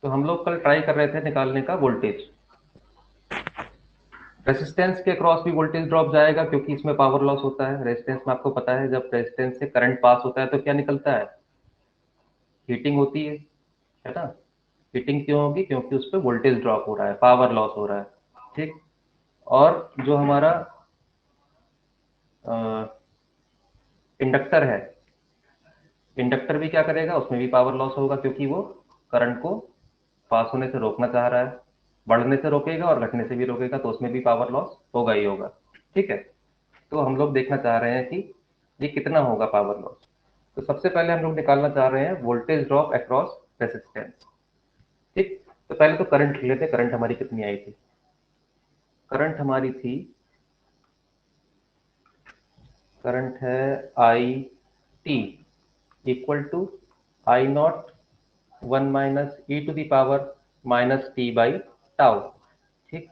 तो हम लोग कल ट्राई कर रहे थे निकालने का वोल्टेज। रेजिस्टेंस के क्रॉस भी वोल्टेज ड्रॉप जाएगा क्योंकि इसमें पावर लॉस होता है। रेजिस्टेंस में आपको पता है जब रेजिस्टेंस से करंट पास होता है तो क्या निकलता है, हीटिंग होती है ना। हीटिंग क्यों होगी, क्योंकि उस पर वोल्टेज ड्रॉप हो रहा है, पावर लॉस हो रहा है। ठीक। और जो हमारा इंडक्टर है, इंडक्टर भी क्या करेगा, उसमें भी पावर लॉस होगा क्योंकि वो करंट को पास होने से रोकना चाह रहा है। बढ़ने से रोकेगा और घटने से भी रोकेगा, तो उसमें भी पावर लॉस होगा ही होगा। ठीक है। तो हम लोग देखना चाह रहे हैं कि ये कितना होगा पावर लॉस। तो सबसे पहले हम लोग निकालना चाह रहे हैं वोल्टेज ड्रॉप अक्रॉस रेसिस्टेंस। ठीक। तो पहले तो करंट लिख लेते हैं, करंट हमारी कितनी आई थी। करंट हमारी थी, करंट है I T equal to I naught 1 minus E to the power minus T by tau. ठीक।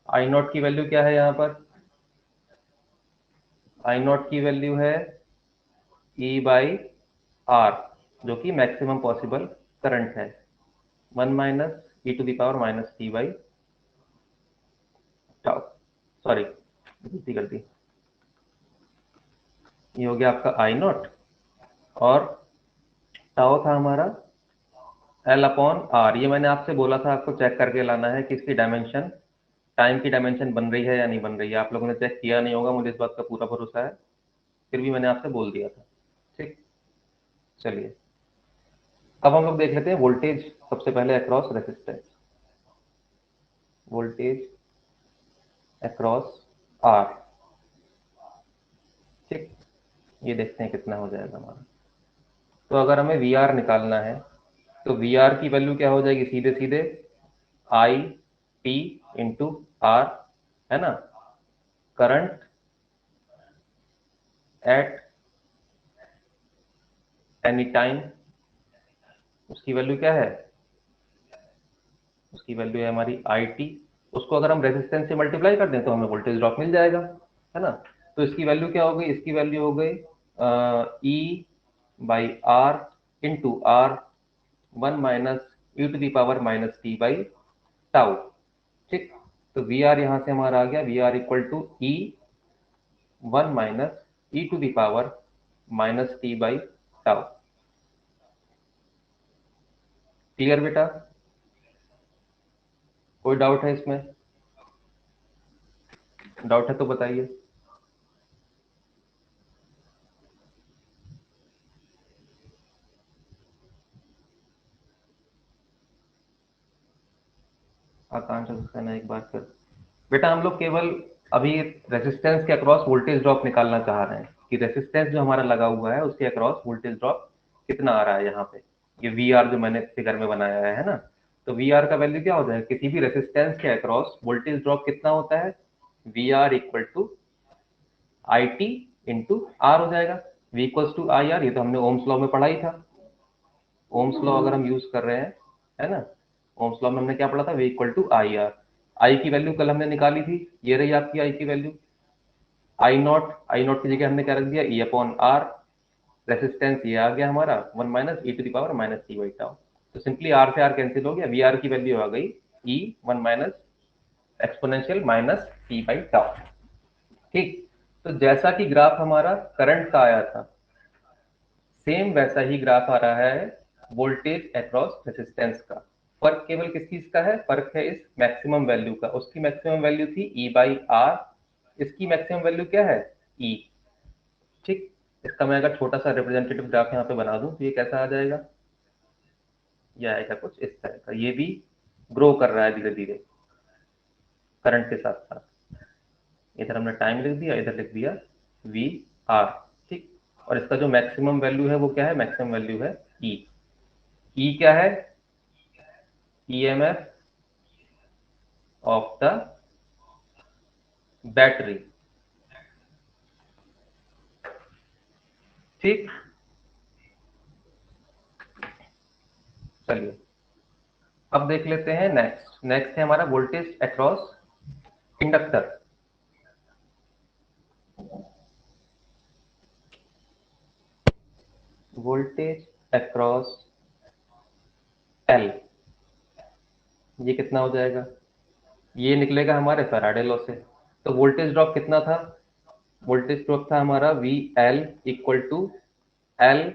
आई नॉट की वैल्यू क्या है यहाँ पर, आई नॉट की वैल्यू है ई बाई आर, जो कि मैक्सिमम पॉसिबल करंट है। 1 minus E to the power minus T by tau, sorry गलती कर दी। ये हो गया आपका आई नॉट, और टाउ था हमारा एल अपॉन आर। ये मैंने आपसे बोला था आपको चेक करके लाना है कि इसकी डायमेंशन, टाइम की डायमेंशन बन रही है या नहीं बन रही है। आप लोगों ने चेक किया नहीं होगा, मुझे इस बात का पूरा भरोसा है, फिर भी मैंने आपसे बोल दिया था। ठीक। चलिए अब हम लोग देख लेते हैं वोल्टेज सबसे पहले across resistance. Voltage across R. ठीक। ये देखते हैं कितना हो जाएगा हमारा। तो अगर हमें वी आर निकालना है तो वी आर की वैल्यू क्या हो जाएगी, सीधे सीधे आई टी इंटू आर, है ना। करंट एट एनी टाइम, उसकी वैल्यू क्या है, उसकी वैल्यू है हमारी आई टी। उसको अगर हम रेजिस्टेंस से मल्टीप्लाई कर दें तो हमें वोल्टेज ड्रॉप मिल जाएगा, है ना। तो इसकी वैल्यू क्या हो गई, इसकी वैल्यू हो गई E by R into R 1 minus E to the power minus T by tau. ठीक। तो वी आर यहां से हमारा आ गया, V R equal to E 1 minus E to the power minus T by tau. Clear बेटा, कोई doubt है इसमें, डाउट है तो बताइए। आकांक्षा सक्सेना एक बार फिर। बेटा हम लोग केवल अभी रेसिस्टेंस के अक्रॉस वोल्टेज ड्रॉप निकालना चाह रहे हैं कि रेसिस्टेंस जो हमारा लगा हुआ है उसके अक्रॉस वोल्टेज ड्रॉप कितना आ रहा है यहाँ पे। ये वी आर जो मैंने फिगर में बनाया है ना, तो वी आर का वैल्यू क्या होता है, किसी भी रेसिस्टेंस के अक्रॉस वोल्टेज ड्रॉप कितना होता है, V R equal to I T into R हो जाएगा। V equals to I R, ये तो हमने ओम्स लॉ में पढ़ा ही था। ओम्स लॉ अगर हम यूज कर रहे हैं, है ना, ओम्स लॉ में हमने क्या पढ़ा था, V equal to I R. I की वैल्यू कल हमने निकाली थी, ये रही आपकी आई की value. I naught, I naught की जगह हमने क्या रख दिया, ई अपॉन आर। रेसिस्टेंस ये आ गया हमारा 1 minus E to the power minus T by tau. तो सिंपली आर से आर कैंसिल हो गया, वी आर की वैल्यू आ गई E 1 minus exponential minus T by tau. ठीक। तो जैसा कि ग्राफ हमारा करंट का आया था, सेम वैसा ही ग्राफ आ रहा है वोल्टेज अक्रॉस रेसिस्टेंस का। फर्क केवल किस चीज का है, फर्क है इस मैक्सिमम वैल्यू का। उसकी मैक्सिमम वैल्यू थी ई बाई आर, इसकी मैक्सिमम वैल्यू क्या है, ई। ठीक। इसका मैं अगर छोटा सा रिप्रेजेंटेटिव ग्राफ यहाँ पे बना दूं तो ये कैसा आ जाएगा, ये आएगा कुछ इस तरह का। ये भी ग्रो कर रहा है धीरे धीरे करंट के साथ साथ। इधर हमने टाइम लिख दिया, इधर लिख दिया वी आर। ठीक। और इसका जो मैक्सिमम वैल्यू है वो क्या है, मैक्सिमम वैल्यू है ई। ई क्या है, ईएमएफ ऑफ द बैटरी। ठीक। चलिए अब देख लेते हैं नेक्स्ट। नेक्स्ट है हमारा voltage across inductor. Voltage across L. ये कितना हो जाएगा, ये निकलेगा हमारे फैराडे लॉ से। तो वोल्टेज ड्रॉप कितना था, वोल्टेज ड्रॉप था हमारा V L equal to L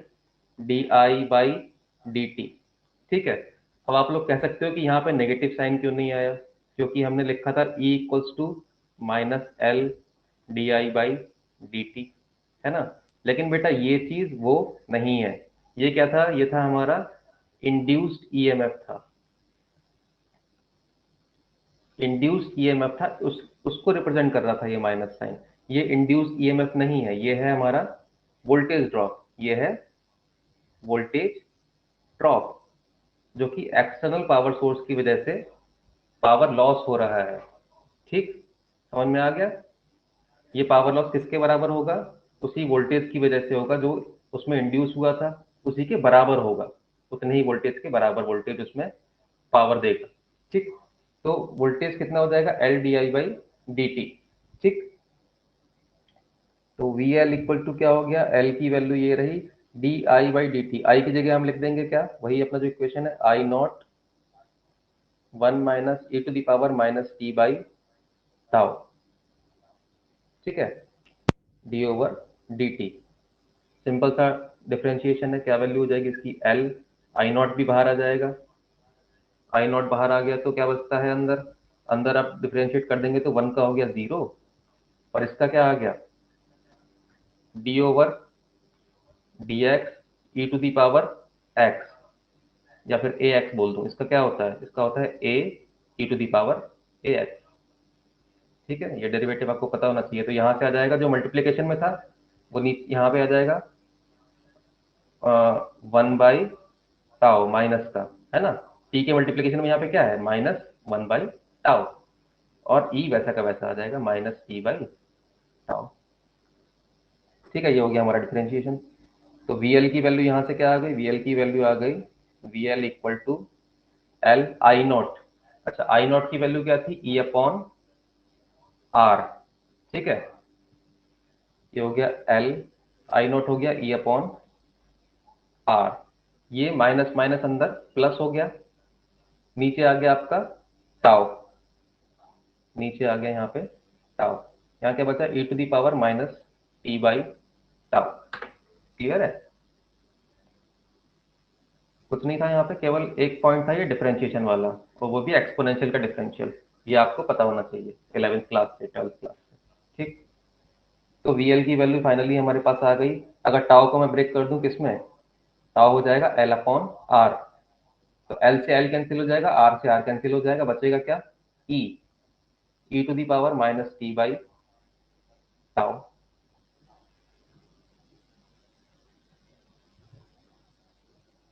D I by D T. ठीक है, अब आप लोग कह सकते हो कि यहाँ पे नेगेटिव साइन क्यों नहीं आया, क्योंकि हमने लिखा था E equals to minus L D I by D T, है ना। लेकिन बेटा ये चीज वो नहीं है, ये क्या था, ये था हमारा इंड्यूस्ड ईएमएफ था, इंड्यूस्ड ईएमएफ था, उसको रिप्रेजेंट कर रहा था ये माइनस साइन। ये इंड्यूस्ड ईएमएफ नहीं है, ये है हमारा वोल्टेज ड्रॉप, ये है वोल्टेज ड्रॉप, जो कि एक्सटर्नल पावर सोर्स की वजह से पावर लॉस हो रहा है। ठीक, समझ में आ गया। ये पावर लॉस किसके बराबर होगा, उसी वोल्टेज की वजह से होगा जो उसमें इंड्यूस हुआ था, उसी के बराबर होगा, उतने ही वोल्टेज के बराबर वोल्टेज उसमें पावर देगा। ठीक, तो वोल्टेज कितना हो जाएगा, L D I by D T. ठीक, तो वी एल इक्वल टू क्या हो गया, एल की वैल्यू ये रही D I by D T, I की जगह हम लिख देंगे क्या, वही अपना जो इक्वेशन है, I naught 1 - e to the power minus T by tau. ठीक है, D over D T, simple सा डिफरेंशिएशन है। क्या वैल्यू हो जाएगी इसकी, एल, आई नॉट भी बाहर आ जाएगा, आई नॉट बाहर आ गया तो क्या बचता है अंदर, अंदर आप डिफरेंशिएट कर देंगे तो 1 का हो गया 0, और इसका क्या आ गया, D over D X E to the power X, या फिर ए एक्स बोल दूं, इसका क्या होता है, इसका होता है A E to the power A X. ठीक है, ये डेरिवेटिव आपको पता होना चाहिए। तो यहाँ से आ जाएगा जो मल्टीप्लीकेशन में था, वो नीचे यहाँ पे आ जाएगा 1/टाउ माइनस का, है ना। टी के मल्टीप्लीकेशन में यहाँ पे क्या है, -1/टाउ, और ई वैसा का वैसा आ जाएगा -t/टाउ। ठीक है, ये हो गया हमारा डिफरेंशिएशन। तो वी एल की वैल्यू यहाँ से क्या आ गई, वी एल की वैल्यू आ गई V L equal to L I naught. अच्छा, आई नॉट की वैल्यू क्या थी, ई अपॉन आर। ठीक है, ये हो गया एल, आई नॉट हो गया ई अपॉन आर, ये माइनस माइनस अंदर प्लस हो गया, नीचे आ गया आपका टाउ, नीचे आ गया यहाँ पे टाउ, यहाँ क्या बचा, E to the power minus T by tau. Clear है, कुछ नहीं था यहाँ पे, केवल एक पॉइंट था ये डिफरेंशिएशन वाला, और वो भी एक्सपोनेंशियल का डिफरेंशियल। ये आपको पता होना चाहिए 11th क्लास से, 12th क्लास से। ठीक, तो वी एल की वैल्यू फाइनली हमारे पास आ गई। अगर टाउ को मैं ब्रेक कर दूं किसमें, टाउ हो जाएगा एल अपॉन आर, तो एल से एल कैंसिल हो जाएगा, आर से आर कैंसिल हो जाएगा, बचेगा क्या, E, E to the power minus T by tau.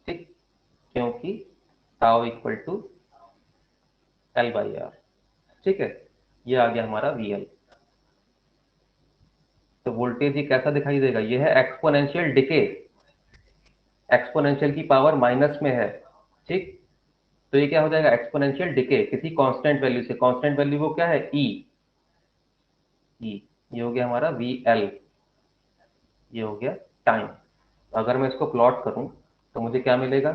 ठीक, क्योंकि tau equal to L by R. ठीक है, ये आ गया हमारा वी एल। तो वोल्टेज ये कैसा दिखाई देगा, ये है एक्सपोनेंशियल डिके, एक्सपोनेंशियल की पावर माइनस में है। ठीक, तो ये क्या हो जाएगा, एक्सपोनेंशियल डिके किसी कांस्टेंट वैल्यू से, कांस्टेंट वैल्यू वो क्या है, ई, ई, ये हो गया हमारा वी एल, ये हो गया टाइम। अगर मैं इसको प्लॉट करूं तो मुझे क्या मिलेगा,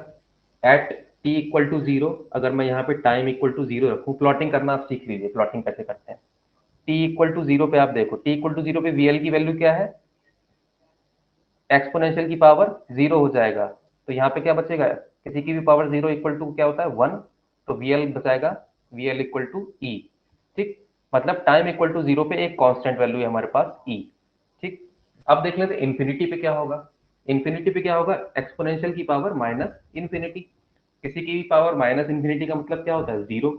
at T equal to zero, अगर मैं यहाँ पे टाइम इक्वल टू जीरो रखूं, प्लॉटिंग करना आप सीख लीजिए, प्लॉटिंग कैसे करते हैं। टी इक्वल टू जीरो पे आप देखो, टी इक्वल टू जीरो पे वीएल की वैल्यू क्या है, एक्सपोनेंशियल की पावर जीरो हो जाएगा, तो यहाँ पे क्या बचेगा, किसी की भी पावर जीरो इक्वल टू क्या होता है 1, तो वीएल बचाएगा वीएल इक्वल टू ई। ठीक, मतलब टाइम इक्वल टू जीरो पे एक कांस्टेंट वैल्यू है हमारे पास ई। ठीक, अब देख लेते इन्फिनिटी पे क्या होगा, इन्फिनिटी पे क्या होगा, एक्सपोनेंशियल की पावर माइनस इन्फिनिटी, किसी की भी पावर माइनस इन्फिनिटी का मतलब क्या होता है, जीरो,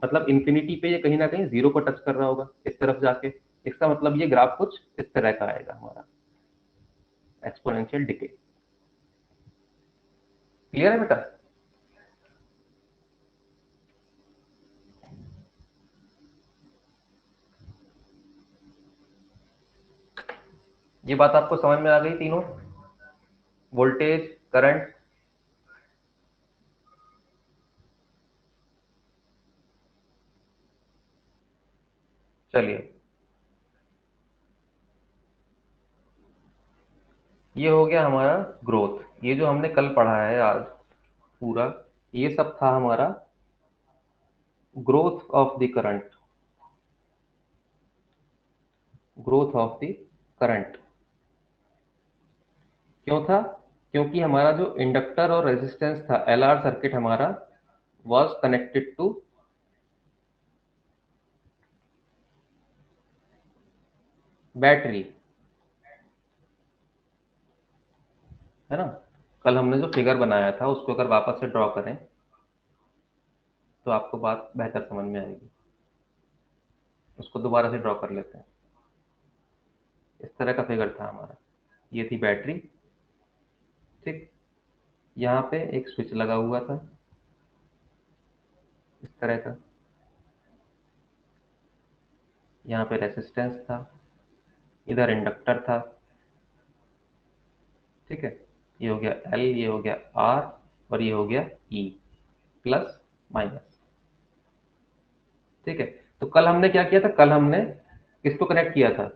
मतलब इन्फिनिटी पे ये कहीं ना कहीं जीरो को टच कर रहा होगा इस तरफ जाके, इसका मतलब ये ग्राफ कुछ इस तरह का आएगा हमारा, एक्सपोनेंशियल डिके। क्लियर है बेटा, ये बात आपको समझ में आ गई तीनों, वोल्टेज, करंट। चलिए, ये हो गया हमारा ग्रोथ, ये जो हमने कल पढ़ा है आज पूरा, ये सब था हमारा growth of the current, growth of the current क्यों था? क्योंकि हमारा जो इंडक्टर और रेजिस्टेंस था, एलआर सर्किट हमारा वाज कनेक्टेड टू बैटरी, है ना। कल हमने जो फिगर बनाया था उसको अगर वापस से ड्रॉ करें तो आपको बात बेहतर समझ में आएगी। उसको दोबारा से ड्रॉ कर लेते हैं। इस तरह का फिगर था हमारा, ये थी बैटरी, ठीक। यहाँ पे एक स्विच लगा हुआ था इस तरह का, यहाँ पे रेसिस्टेंस था, इधर इंडक्टर था, ठीक है। ये हो गया एल, ये हो गया आर, और ये हो गया ई, प्लस माइनस, ठीक है। तो कल हमने क्या किया था? कल हमने किसको कनेक्ट किया था?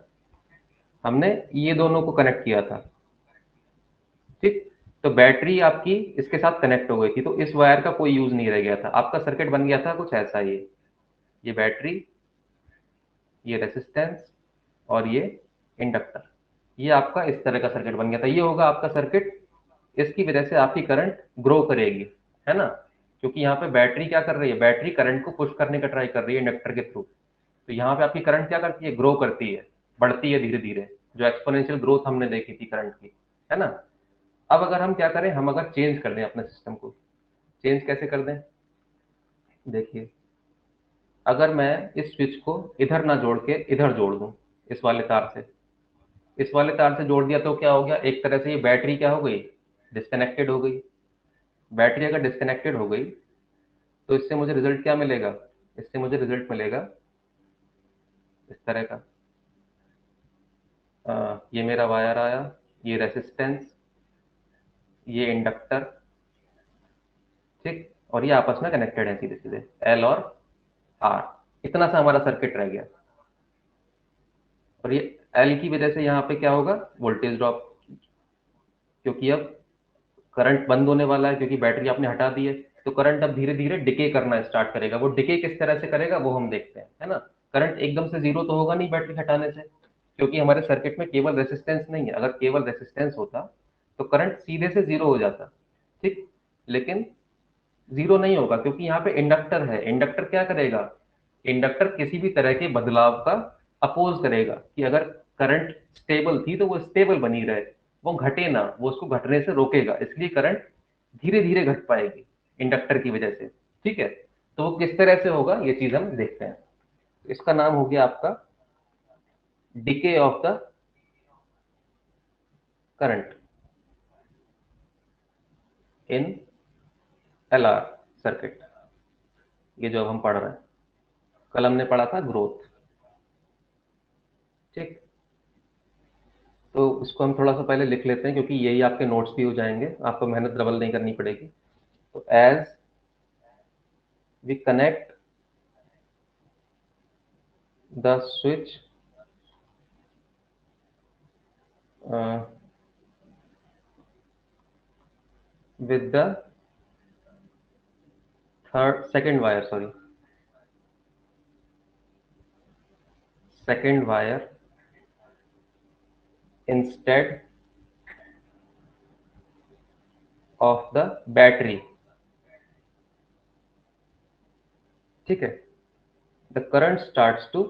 हमने ये दोनों को कनेक्ट किया था, ठीक। तो बैटरी आपकी इसके साथ कनेक्ट हो गई थी, तो इस वायर का कोई यूज नहीं रह गया था। आपका सर्किट बन गया था कुछ ऐसा, ये बैटरी, ये रेसिस्टेंस, और ये इंडक्टर, ये आपका इस तरह का सर्किट बन गया था। ये होगा आपका सर्किट। इसकी वजह से आपकी करंट ग्रो करेगी, है ना। क्योंकि यहाँ पे बैटरी क्या कर रही है? बैटरी करंट को पुश करने का ट्राई कर रही है इंडक्टर के थ्रू। तो यहाँ पे आपकी करंट क्या करती है? ग्रो करती है, बढ़ती है धीरे धीरे, जो एक्सपोनेंशियल ग्रोथ हमने देखी थी करंट की, है ना। अब अगर हम क्या करें, हम अगर चेंज कर दें अपने सिस्टम को, चेंज कैसे कर दें? देखिए, अगर मैं इस स्विच को इधर ना जोड़ के इधर जोड़ दूं, इस वाले तार से, इस वाले तार से जोड़ दिया, तो क्या हो गया? एक तरह से ये बैटरी क्या हो गई? डिस्कनेक्टेड हो गई। बैटरी अगर डिस्कनेक्टेड हो गई तो इससे मुझे रिजल्ट क्या मिलेगा? इससे मुझे रिजल्ट मिलेगा इस तरह का। ये मेरा वायर आया, ये रेसिस्टेंस, ये इंडक्टर, ठीक, और ये आपस में कनेक्टेड है सीधे सीधे, एल और आर। इतना सा हमारा सर्किट रह गया। और ये एल की वजह से यहाँ पे क्या होगा? वोल्टेज ड्रॉप, क्योंकि अब करंट बंद होने वाला है, क्योंकि बैटरी आपने हटा दी है। तो करंट अब धीरे धीरे डिके करना स्टार्ट करेगा। वो डिके किस तरह से करेगा वो हम देखते हैं, है ना। करंट एकदम से जीरो तो होगा नहीं बैटरी हटाने से, क्योंकि हमारे सर्किट में केवल रेसिस्टेंस नहीं है। अगर केवल रेसिस्टेंस होता तो करंट सीधे से जीरो हो जाता, ठीक। लेकिन जीरो नहीं होगा, क्योंकि यहाँ पे इंडक्टर है। इंडक्टर क्या करेगा? इंडक्टर किसी भी तरह के बदलाव का अपोज करेगा, कि अगर करंट स्टेबल थी तो वो स्टेबल बनी रहे, वो घटे ना, वो उसको घटने से रोकेगा। इसलिए करंट धीरे धीरे घट पाएगी इंडक्टर की वजह से, ठीक है। तो वो किस तरह से होगा ये चीज हम देखते हैं। इसका नाम हो गया आपका decay of the current in LR circuit. ये जो अब हम पढ़ रहे हैं, कल हमने पढ़ा था ग्रोथ, ठीक। तो इसको हम थोड़ा सा पहले लिख लेते हैं, क्योंकि यही आपके नोट्स भी हो जाएंगे, आपको मेहनत डबल नहीं करनी पड़ेगी। तो as we connect the switch with the second wire, second wire instead of the battery, ठीक है, the current starts to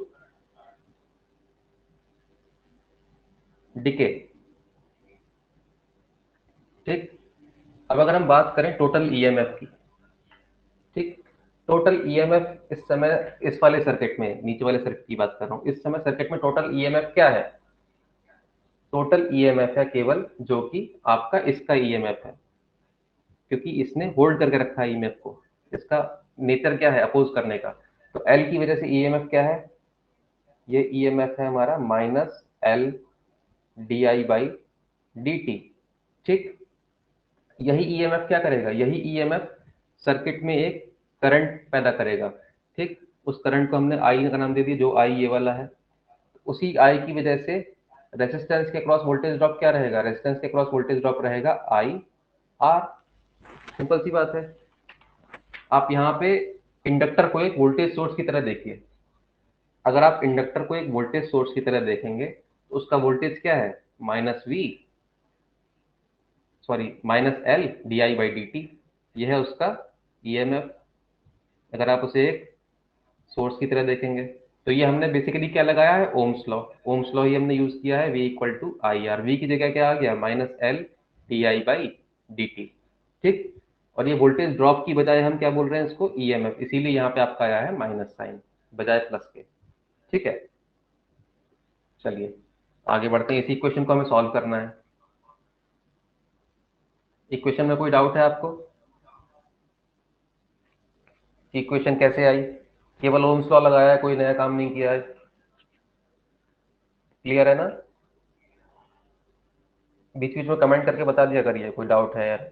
decay, ठीक। अब अगर हम बात करें टोटल ईएमएफ की, ठीक, टोटल ईएमएफ इस समय इस वाले सर्किट में, नीचे वाले सर्किट की बात कर रहा हूं, इस समय सर्किट में टोटल ईएमएफ क्या है? टोटल ईएमएफ है केवल जो कि आपका इसका ईएमएफ है, क्योंकि इसने होल्ड करके रखा है ईएमएफ को। इसका नेचर क्या है? अपोज करने का। तो एल की वजह से ईएमएफ क्या है? ये ईएमएफ है हमारा minus L D I by D T, ठीक। यही ईएमएफ क्या करेगा? यही ईएमएफ सर्किट में एक करंट पैदा करेगा, ठीक। उस करंट को हमने आई का नाम दे दिया, जो आई ये वाला है। उसी आई की वजह से रेजिस्टेंस के क्रॉस वोल्टेज ड्रॉप क्या रहेगा? रेजिस्टेंस के क्रॉस वोल्टेज ड्रॉप रहेगा आई आर। सिंपल सी बात है। आप यहाँ पे इंडक्टर को एक वोल्टेज सोर्स की तरह देखिए। अगर आप इंडक्टर को एक वोल्टेज सोर्स की तरह देखेंगे तो उसका वोल्टेज क्या है, minus L D I by D T, यह है उसका ईएमएफ। अगर आप उसे एक सोर्स की तरह देखेंगे तो ये हमने बेसिकली क्या लगाया है, ओम्स लॉ। ओम्स लॉ ही हमने यूज किया है, V equal to I R. V की जगह क्या आ गया, minus L D I by D T. ठीक, और ये वोल्टेज ड्रॉप की बजाय हम क्या बोल रहे हैं इसको, ईएमएफ, इसीलिए यहाँ पे आपका आया है माइनस साइन बजाय प्लस के। ठीक है, चलिए आगे बढ़ते हैं। इसी क्वेश्चन को हमें सॉल्व करना है। इक्वेशन में कोई डाउट है आपको, इक्वेशन कैसे आई? केवल ओम्स लॉ लगाया है, कोई नया काम नहीं किया है। क्लियर है ना? बीच बीच में कमेंट करके बता दिया करिए कोई डाउट है यार।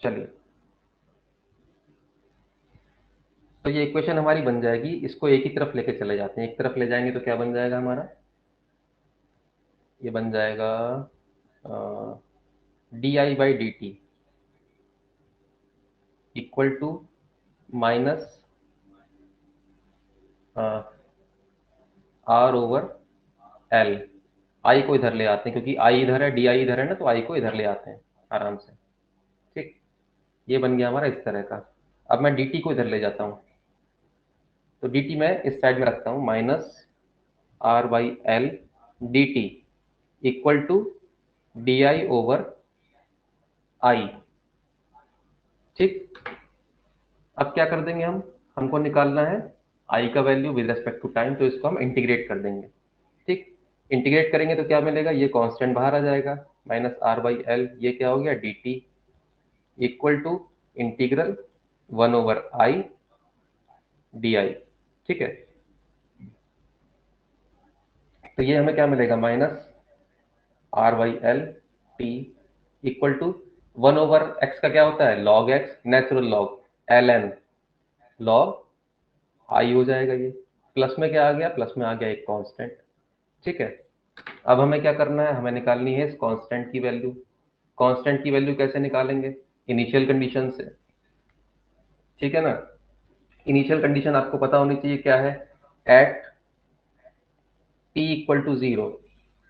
चलिए, तो ये इक्वेशन हमारी बन जाएगी, इसको एक ही तरफ लेके चले जाते हैं। एक तरफ ले जाएंगे तो क्या बन जाएगा हमारा, ये बन जाएगा D I by D T equal to minus R over L. I को इधर ले आते हैं क्योंकि आई इधर है, डी आई इधर है ना, तो आई को इधर ले आते हैं आराम से। ठीक, ये बन गया हमारा इस तरह का। अब मैं डी टी को इधर ले जाता हूँ, तो डी टी मैं इस साइड में रखता हूँ, minus R by L D T equal to D I over I. ठीक, अब क्या कर देंगे हम, हमको निकालना है आई का value with respect to time, तो इसको हम इंटीग्रेट कर देंगे। ठीक, इंटीग्रेट करेंगे तो क्या मिलेगा, ये कांस्टेंट बाहर आ जाएगा, माइनस आर बाई एल, ये क्या हो गया D T equal to integral 1/i D I. ठीक है, तो ये हमें क्या मिलेगा, minus R by L T equal to 1/x का क्या होता है, log X, natural log L N log I हो जाएगा। ये प्लस में क्या आ गया, प्लस में आ गया एक कांस्टेंट। ठीक है, अब हमें क्या करना है, हमें निकालनी है इस कांस्टेंट की वैल्यू। कांस्टेंट की वैल्यू कैसे निकालेंगे, इनिशियल कंडीशन से। ठीक है ना, इनिशियल कंडीशन आपको पता होनी चाहिए क्या है, at T equal to zero.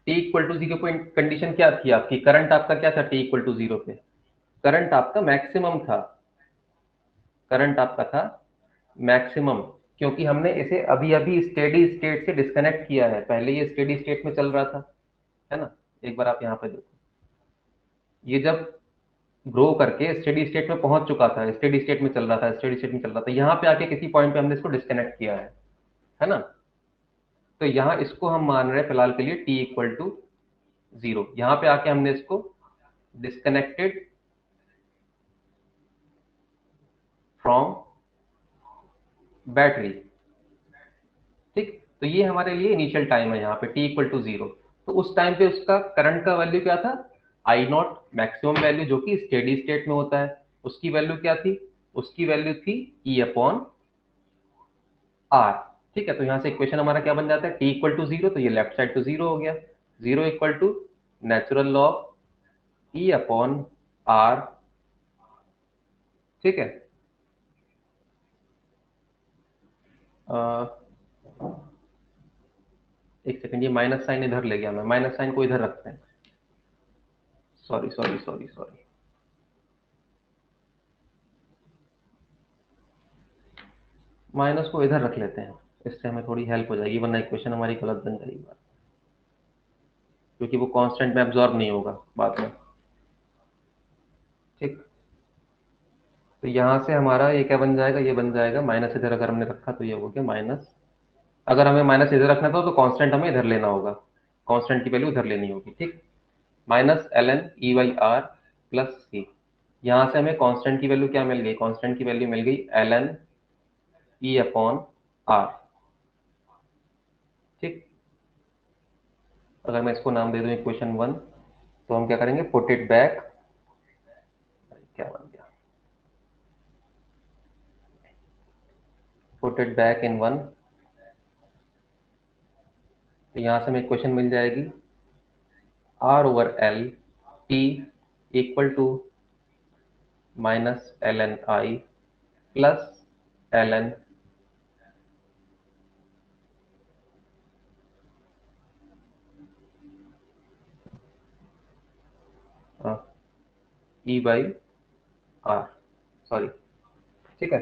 T equal to zero पे कंडीशन क्या थी आपकी, करंट आपका क्या था टी इक्वल टू जीरो पे, करंट आपका मैक्सिमम था, करंट आपका था मैक्सिमम, क्योंकि हमने इसे अभी अभी स्टेडी स्टेट से डिस्कनेक्ट किया है, पहले ये स्टेडी स्टेट में चल रहा था, है ना। एक बार आप यहाँ पे देखो, ये जब ग्रो करके स्टेडी स्टेट में पहुंच चुका था, स्टेडी स्टेट में चल रहा था, स्टेडी स्टेट में चल रहा था, यहाँ पे आके किसी पॉइंट पे हमने इसको डिस्कनेक्ट किया है ना। तो यहाँ इसको हम मान रहे हैं फिलहाल के लिए टी इक्वल टू जीरो, यहाँ पे आके हमने इसको डिस्कनेक्टेड फ्रॉम बैटरी। ठीक, तो ये हमारे लिए इनिशियल टाइम है यहाँ पे टी इक्वल टू जीरो। तो उस टाइम पे उसका करंट का वैल्यू क्या था, आई नॉट मैक्सिमम वैल्यू जो कि स्टेडी स्टेट में होता है, उसकी वैल्यू क्या थी, उसकी वैल्यू थी ई अपॉन आर। ठीक है, तो यहाँ से इक्वेशन हमारा क्या बन जाता है, टी इक्वल टू जीरो, तो ये लेफ्ट साइड तो जीरो हो गया, zero equal to natural log E upon R. ठीक है, एक सेकंड, ये माइनस साइन इधर ले गया मैं, माइनस साइन को इधर रखते हैं, sorry sorry sorry sorry, minus को इधर रख लेते हैं, इससे हमें थोड़ी हेल्प हो जाएगी, वरना इक्वेशन हमारी गलत बन जाएगी, क्योंकि वो कांस्टेंट में एब्जॉर्ब नहीं होगा बाद में। ठीक, तो यहाँ से हमारा ये क्या बन जाएगा, ये बन जाएगा माइनस, इधर अगर हमने रखा तो ये हो गया माइनस, अगर हमें माइनस इधर रखना था तो कांस्टेंट हमें इधर लेना होगा, कांस्टेंट की वैल्यू इधर लेनी होगी। ठीक, minus L N E Y R plus C, यहाँ से हमें कांस्टेंट की वैल्यू क्या मिल गई, कांस्टेंट की वैल्यू मिल गई L N E upon R. ठीक, अगर मैं इसको नाम दे दूं इक्वेशन वन, तो हम क्या करेंगे, पुट इट बैक, क्या बन गया, put it back in one, तो यहाँ से हमें इक्वेशन मिल जाएगी R over L T equal to minus L N I plus L N E by R, sorry, ठीक है।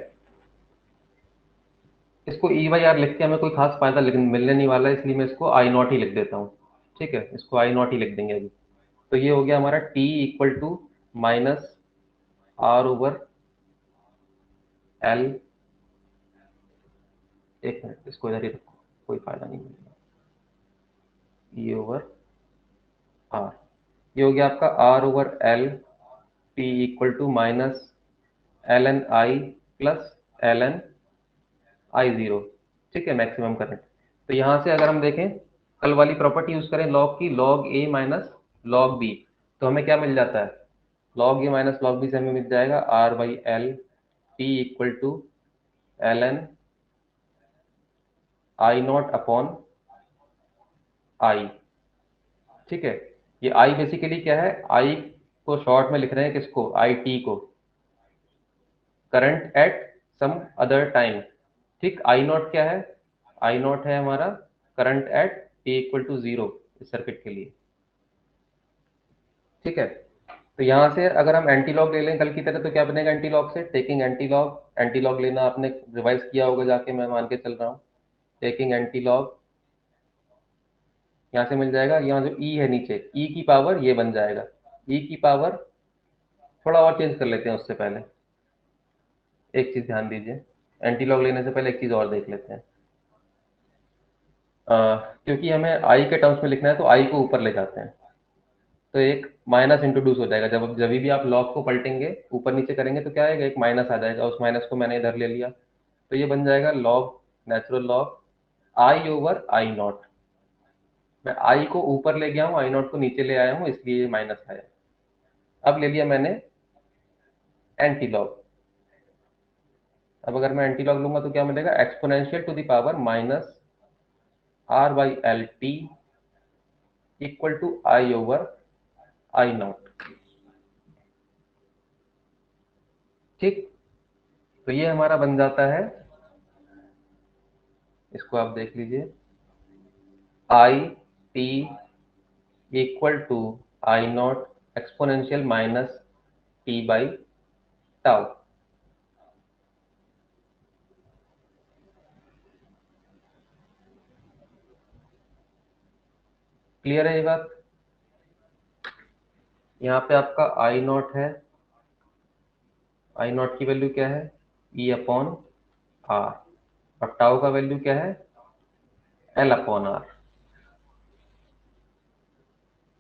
इसको ई बाई आर लिख के हमें कोई खास फायदा लेकिन मिलने नहीं वाला है, इसलिए मैं इसको आई नॉट ही लिख देता हूँ। ठीक है, इसको आई नॉट ही लिख देंगे अभी। तो ये हो गया हमारा T equal to minus R over L, एक मिनट इसको इधर ही रखो, कोई फायदा नहीं मिलेगा, ई ओवर आर। ये हो गया आपका R over L T equal to minus L N I plus L N I zero. ठीक है, मैक्सिमम करंट। तो यहाँ से अगर हम देखें, कल वाली प्रॉपर्टी यूज करें लॉग की, log A minus log B, तो हमें क्या मिल जाता है? Log A minus log B से हमें मिल जाएगा R by L T equal to L N I naught upon I. ठीक है, ये आई बेसिकली क्या है? आई को शॉर्ट में लिख रहे हैं किसको? आई टी को, current at some other time. ठीक, आई नॉट क्या है? आई नॉट है हमारा current at T equal to zero इस सर्किट के लिए। ठीक है, तो यहाँ से अगर हम एंटी लॉग ले लें कल की तरह, तो क्या बनेगा एंटी लॉग से? Taking anti log, anti log लेना आपने रिवाइज किया होगा जाके, मैं मान के चल रहा हूँ। टेकिंग एंटी लॉग, यहाँ से मिल जाएगा, यहाँ जो ई है नीचे, ई की पावर ये बन जाएगा, ई की पावर, थोड़ा और चेंज कर लेते हैं उससे पहले, एक चीज ध्यान दीजिए, एंटी लॉग लेने से पहले एक चीज और देख लेते हैं। क्योंकि हमें आई के टर्म्स में लिखना है तो आई को ऊपर ले जाते हैं, तो एक माइनस इंट्रोड्यूस हो जाएगा। जब भी आप लॉग को पलटेंगे ऊपर नीचे करेंगे तो क्या आएगा? एक माइनस आ जाएगा, उस माइनस को मैंने इधर ले लिया, तो ये बन जाएगा log, natural log I over I not. मैं आई को ऊपर ले गया हूँ, आई नॉट को नीचे ले आया हूँ, इसलिए ये माइनस आया। अब ले लिया मैंने एंटी लॉग। अब अगर मैं एंटी लॉग लूंगा तो क्या मिलेगा? Exponential to the power minus R by L T equal to I over I naught. ठीक, तो ये हमारा बन जाता है, इसको आप देख लीजिए, I T equal to I naught exponential minus T by tau. Clear है ये बात? यहाँ पे आपका आई नॉट है, आई नॉट की वैल्यू क्या है? ई अपॉन आर, और टाउ का वैल्यू क्या है? L upon R.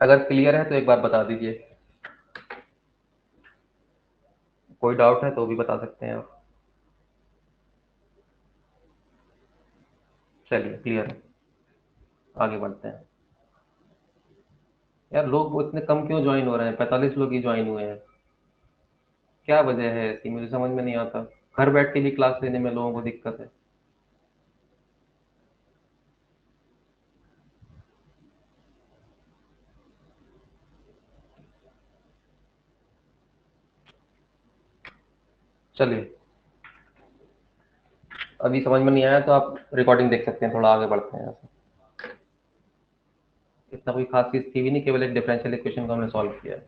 अगर क्लियर है तो एक बार बता दीजिए, कोई डाउट है तो भी बता सकते हैं आप। चलिए क्लियर है, आगे बढ़ते हैं। यार लोग वो इतने कम क्यों ज्वाइन हो रहे हैं? 45 लोग ही ज्वाइन हुए हैं, क्या वजह है इसकी? मुझे समझ में नहीं आता। घर बैठ के भी क्लास लेने में लोगों को दिक्कत है। चलिए, अभी समझ में नहीं आया तो आप रिकॉर्डिंग देख सकते हैं, थोड़ा आगे बढ़ते हैं यहाँ से। इतना कोई खास चीज थी भी नहीं, केवल एक डिफरेंशियल इक्वेशन को हमने सॉल्व किया है।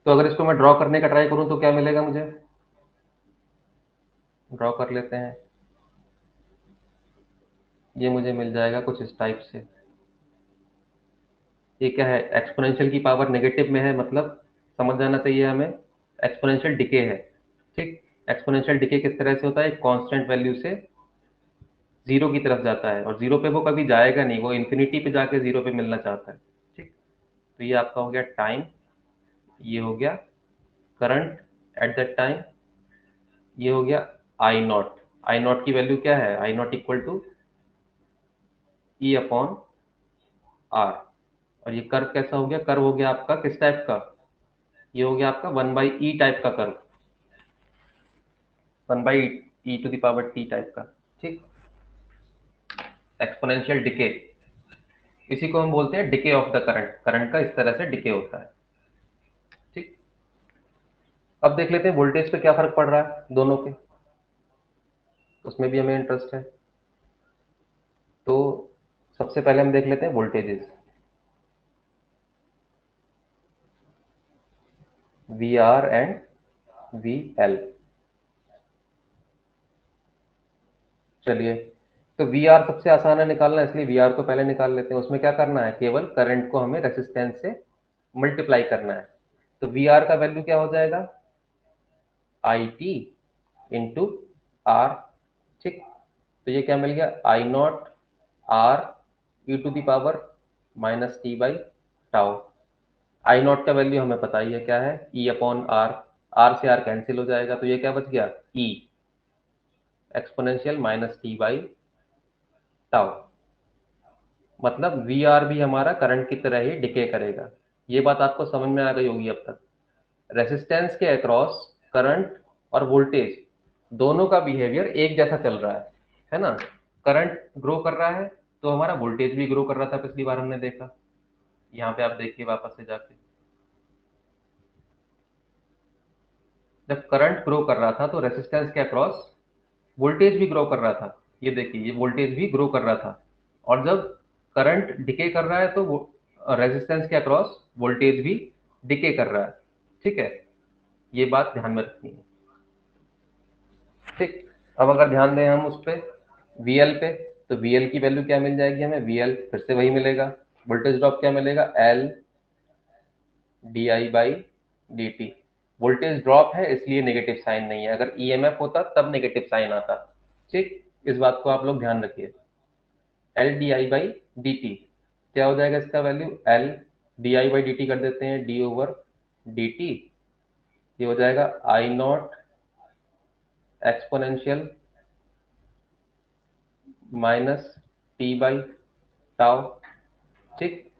तो अगर इसको मैं ड्रॉ करने का ट्राई करूं तो क्या मिलेगा मुझे? ड्रॉ कर लेते हैं, ये मुझे मिल जाएगा कुछ इस टाइप से। ये क्या है? एक्सपोनेंशियल की पावर नेगेटिव में है, मतलब समझ जाना चाहिए हमें, एक्सपोनेंशियल डिके है। ठीक, एक्सपोनेंशियल डिके किस तरह से होता है? एक कांस्टेंट वैल्यू से जीरो की तरफ जाता है, और जीरो पे वो कभी जाएगा नहीं, वो इन्फिनिटी पे जाके जीरो पे मिलना चाहता है। ठीक, तो ये आपका हो गया टाइम, ये हो गया करंट एट दैट टाइम, ये हो गया आई नॉट। आई नॉट की वैल्यू क्या है? I naught equal to E upon R. और ये कर्व कैसा हो गया? कर्व हो गया आपका किस टाइप का? ये हो गया आपका वन बाई ई टाइप का curve, one by E to the power T type का। ठीक, एक्सपोनेंशियल डिके, इसी को हम बोलते हैं decay of the current. Current का इस तरह से डिके होता है। ठीक, अब देख लेते हैं वोल्टेज पे क्या फर्क पड़ रहा है दोनों के, उसमें भी हमें इंटरेस्ट है। तो सबसे पहले हम देख लेते हैं voltages, V R and V L. चलिए, तो वी आर सबसे आसान है निकालना, इसलिए वी आर को पहले निकाल लेते हैं। उसमें क्या करना है, केवल करंट को हमें रेसिस्टेंस से मल्टीप्लाई करना है। तो वी आर का वैल्यू क्या हो जाएगा, आई टी इंटू आर। ठीक, तो ये क्या मिल गया, I naught R E to the power minus T by tau. I naught का वैल्यू हमें पता ही है क्या है, ई अपॉन आर। आर से आर कैंसिल हो जाएगा, तो ये क्या बच गया, E exponential minus T by tau. मतलब वी आर भी हमारा करंट की तरह ही डिके करेगा। ये बात आपको समझ में आ गई होगी अब तक। रेसिस्टेंस के अक्रॉस करंट और वोल्टेज दोनों का बिहेवियर एक जैसा चल रहा है ना। करंट ग्रो कर रहा है तो हमारा वोल्टेज भी ग्रो कर रहा था, पिछली बार हमने देखा। यहाँ पे आप देखिए वापस से जाके, जब करंट ग्रो कर रहा था तो रेसिस्टेंस के अक्रॉस वोल्टेज भी ग्रो कर रहा था। ये देखिए, ये वोल्टेज भी ग्रो कर रहा था। और जब करंट डिके कर रहा है तो रेजिस्टेंस के अक्रॉस वोल्टेज भी डिके कर रहा है। ठीक है, ये बात ध्यान में रखनी है। ठीक, अब अगर ध्यान दें हम उस पे VL पे, तो VL की वैल्यू क्या मिल जाएगी हमें, VL फिर से वही मिलेगा। वोल्टेज ड्रॉप क्या मिलेगा, L D I by D T. Voltage drop है इसलिए नेगेटिव साइन नहीं है, अगर EMF होता तब नेगेटिव साइन आता। ठीक, इस बात को आप लोग ध्यान रखिए। L D I by D T क्या हो जाएगा, इसका value L D I by D T कर देते हैं, डी ओवर डी टी। ये हो जाएगा I naught exponential minus T by tau. ठीक,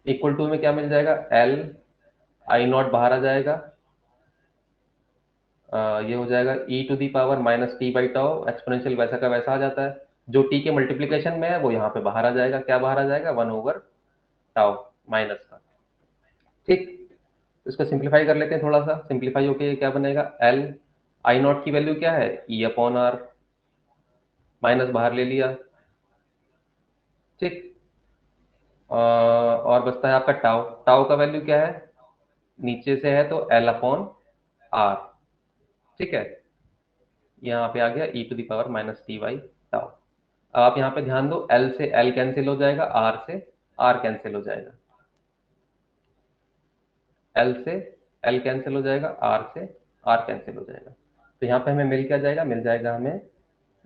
इक्वल टू में क्या मिल जाएगा, एल आई नॉट बाहर आ जाएगा, ये हो जाएगा E to the power minus T by tau. Exponential वैसा का वैसा आ जाता है, जो टी के मल्टीप्लीकेशन में है वो यहाँ पे बाहर आ जाएगा। क्या बाहर आ जाएगा, 1/टाउ माइनस का। ठीक, इसको सिंप्लीफाई कर लेते हैं थोड़ा सा। सिंप्लीफाई होके ये क्या बनेगा, एल आई नॉट की वैल्यू क्या है, ई अपॉन आर, माइनस बाहर ले लिया। ठीक, और बचता है आपका टाउ। टाउ का वैल्यू क्या है, नीचे से है तो एल अपॉन आर। ठीक है, यहाँ पे आ गया E to the power minus T by tau. अब आप यहाँ पे ध्यान दो, एल से एल कैंसिल हो जाएगा, आर से आर कैंसिल हो जाएगा, एल से एल कैंसिल हो जाएगा, आर से आर कैंसिल हो जाएगा। तो यहाँ पे हमें मिल क्या जाएगा, मिल जाएगा हमें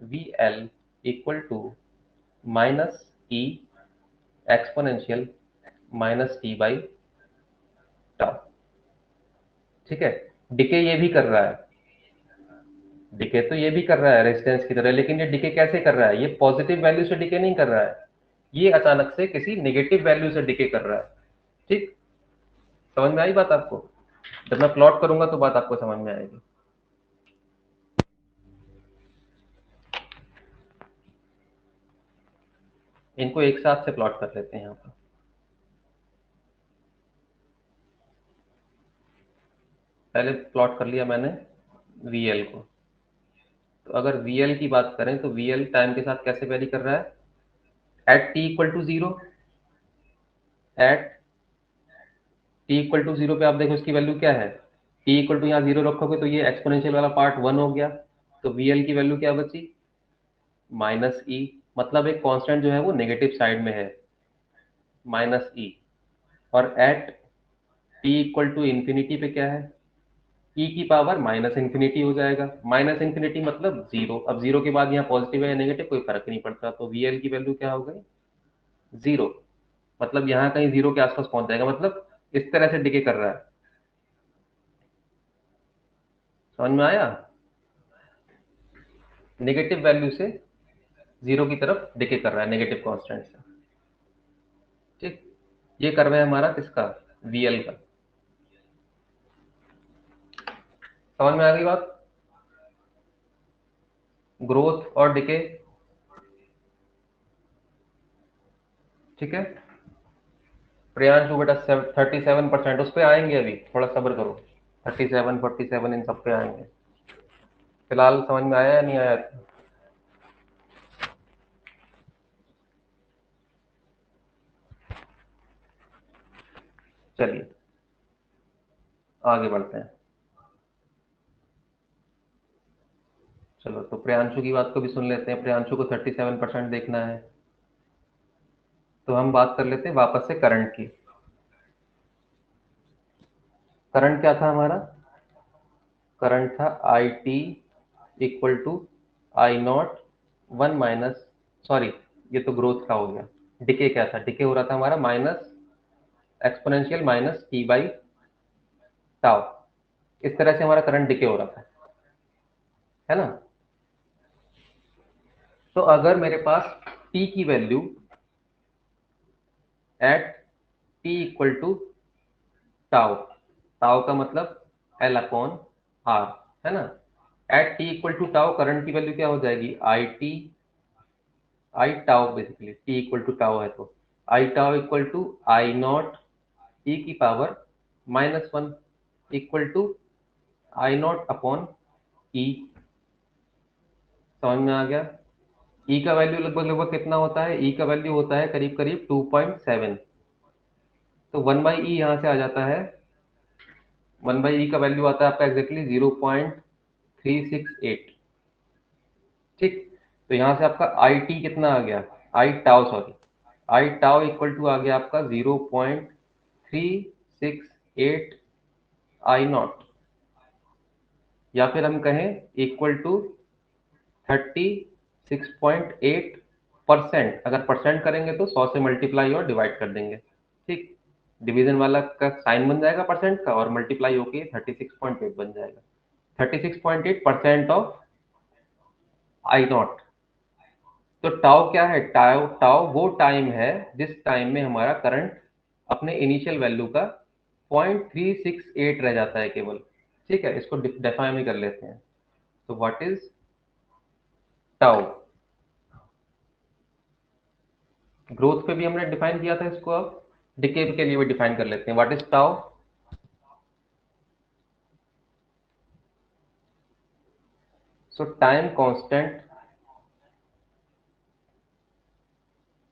V L equal to minus E exponential minus T by tau. ठीक है, डिके ये भी कर रहा है, डिके तो ये भी कर रहा है रेजिस्टेंस की तरह, लेकिन ये डिके कैसे कर रहा है, ये पॉजिटिव वैल्यू से डिके नहीं कर रहा है, ये अचानक से किसी नेगेटिव वैल्यू से डिके कर रहा है। ठीक, समझ में आई बात आपको, जब मैं प्लॉट करूंगा तो बात आपको समझ में आएगी। इनको एक साथ से प्लॉट कर लेते हैं यहाँ पर। पहले प्लॉट कर लिया मैंने VL को। तो अगर VL की बात करें तो VL टाइम के साथ कैसे वेरी कर रहा है, at T equal to zero. At T equal to zero पे आप देखो इसकी वैल्यू क्या है, टी इक्वल टू यहाँ जीरो रखोगे तो ये एक्सपोनेंशियल वाला पार्ट 1 हो गया। तो VL की वैल्यू क्या बची, माइनस ई। मतलब एक कांस्टेंट जो है वो नेगेटिव साइड में है, माइनस ई। और at T equal to infinity पे क्या है, ई की पावर माइनस इंफिनिटी हो जाएगा। माइनस इंफिनिटी मतलब जीरो। अब जीरो के बाद यहाँ पॉजिटिव है या नेगेटिव कोई फर्क नहीं पड़ता, तो VL की वैल्यू क्या हो गई, जीरो। मतलब यहाँ कहीं जीरो के आसपास पहुंच जाएगा, मतलब इस तरह से डिके कर रहा है। समझ में आया, नेगेटिव वैल्यू से जीरो की तरफ डिके कर रहा है, नेगेटिव कांस्टेंट से। ठीक, ये कर रहा है हमारा किसका, VL का। समझ में आ गई बात, ग्रोथ और डिके। ठीक है, प्रियांशु बेटा 37%, उस पर आएंगे, अभी थोड़ा सब्र करो। 37 47 इन सब पे आएंगे। फिलहाल समझ में आया या नहीं आया? चलिए आगे बढ़ते हैं। चलो तो प्रियांशु की बात को भी सुन लेते हैं। प्रियांशु को 37% देखना है, तो हम बात कर लेते हैं वापस से करंट की। करंट क्या था हमारा? करंट था I T equal to I naught one minus, sorry ये तो ग्रोथ का हो गया। डिके क्या था? डिके हो रहा था हमारा minus exponential minus T by tau. इस तरह से हमारा करंट डिके हो रहा था, है ना? तो अगर मेरे पास टी की value at T equal to tau, tau का मतलब एल अपॉन आर, है ना? At T equal to tau current की वैल्यू क्या हो जाएगी? I T, I tau basically, T equal to tau है तो I tau equal to I naught E की पावर -1 equal to I naught upon E. समझ में आ गया? ई का वैल्यू लगभग लगभग कितना होता है? ई का वैल्यू होता है करीब करीब 2.7। तो 1/e यहाँ से आ जाता है, 1/e का वैल्यू आता है आपका एग्जैक्टली 0.368। ठीक, तो यहाँ से आपका आई टी कितना आ गया? I tau sorry, I tau equal to आ गया आपका 0.368 आई नॉट, या फिर हम कहें इक्वल टू 36.8%। अगर परसेंट करेंगे तो 100 से मल्टीप्लाई और डिवाइड कर देंगे। ठीक, डिवीजन वाला का साइन बन जाएगा परसेंट का और मल्टीप्लाई होके 36.8 बन जाएगा। 36.8% ऑफ आई नॉट। तो टाउ क्या है? टाउ टाउ वो टाइम है जिस टाइम में हमारा करंट अपने इनिशियल वैल्यू का 0.368 रह जाता है केवल। ठीक है, इसको डिफाइन भी कर लेते हैं। तो व्हाट इज टाउ? ग्रोथ पे भी हमने डिफाइन किया था इसको, अब डिके के लिए भी डिफाइन कर लेते हैं। What is tau? So time constant,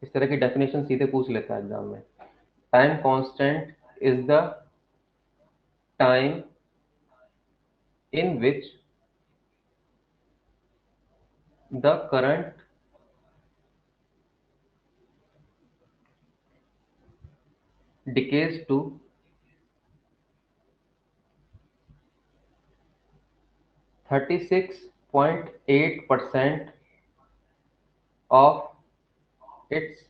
इस तरह की डेफिनेशन सीधे पूछ लेता है एग्जाम में। Time constant is the time in which the current decays to 36.8% of its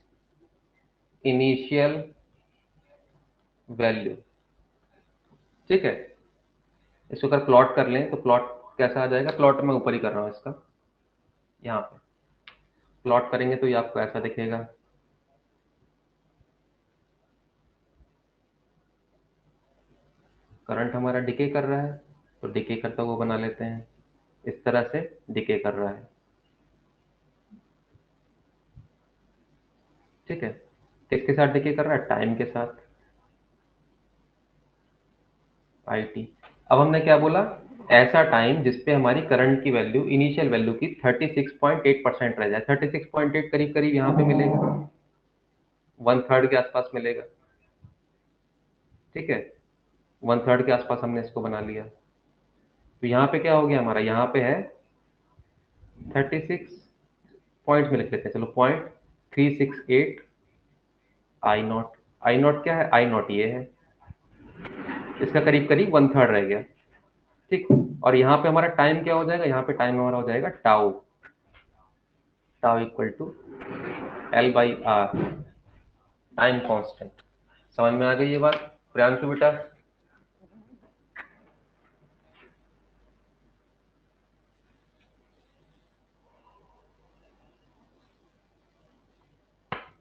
initial value. ठीक है, इसको अगर प्लॉट कर लें तो प्लॉट कैसा आ जाएगा? प्लॉट मैं ऊपर ही कर रहा हूँ इसका, यहाँ पे प्लॉट करेंगे तो ये आपको ऐसा दिखेगा। करंट हमारा डिके कर रहा है, तो डिके करता हुआ बना लेते हैं। इस तरह से डिके कर रहा है। ठीक है, किसके साथ डिके कर रहा है? टाइम के साथ, आई टी। अब हमने क्या बोला? ऐसा टाइम जिसपे हमारी करंट की वैल्यू इनिशियल वैल्यू की 36.8% रह जाए। 36.8 करीब करीब यहाँ पे मिलेगा, 1/3 के आसपास मिलेगा। ठीक है, 1/3 के आसपास हमने इसको बना लिया। तो यहाँ पे क्या हो गया हमारा? यहाँ पे है 36 पॉइंट में लिख लेते हैं, चलो 0.368 आई नॉट। आई नॉट क्या है? आई नॉट ये है, इसका करीब करीब 1/3 रह गया। ठीक, और यहाँ पे हमारा टाइम क्या हो जाएगा? यहाँ पे टाइम हमारा हो जाएगा tau, tau equal to L by R, time constant. समझ में आ गई ये बात प्रियांशु बेटा?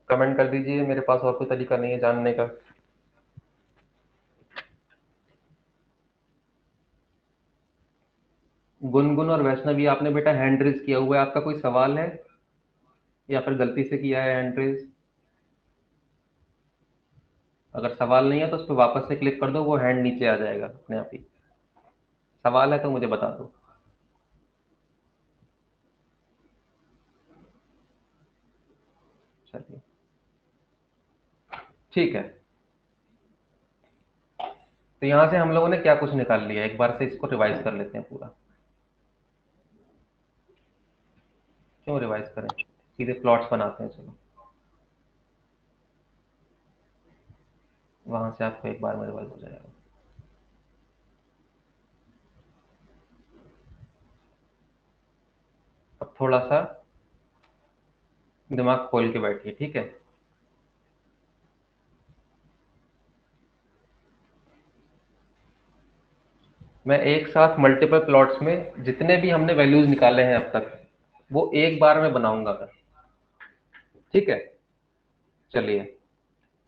कमेंट कर दीजिए, मेरे पास और कोई तरीका नहीं है जानने का। गुनगुन और वैष्णवी, आपने बेटा हैंड रेज किया हुआ है, आपका कोई सवाल है या फिर गलती से किया है हैंड रेज? अगर सवाल नहीं है तो उस पर वापस से क्लिक कर दो, वो हैंड नीचे आ जाएगा अपने आप ही। सवाल है तो मुझे बता दो। चलिए ठीक है, तो यहाँ से हम लोगों ने क्या कुछ निकाल लिया, एक बार से इसको रिवाइज कर लेते हैं पूरा। क्यों रिवाइज करें, सीधे प्लॉट्स बनाते हैं। चलो वहां से आपको एक बार में रिवाइज हो जाएगा। अब थोड़ा सा दिमाग खोल के बैठिए, ठीक है। मैं एक साथ मल्टीपल प्लॉट्स में जितने भी हमने वैल्यूज निकाले हैं अब तक, वो एक बार में बनाऊंगा मैं, ठीक है। चलिए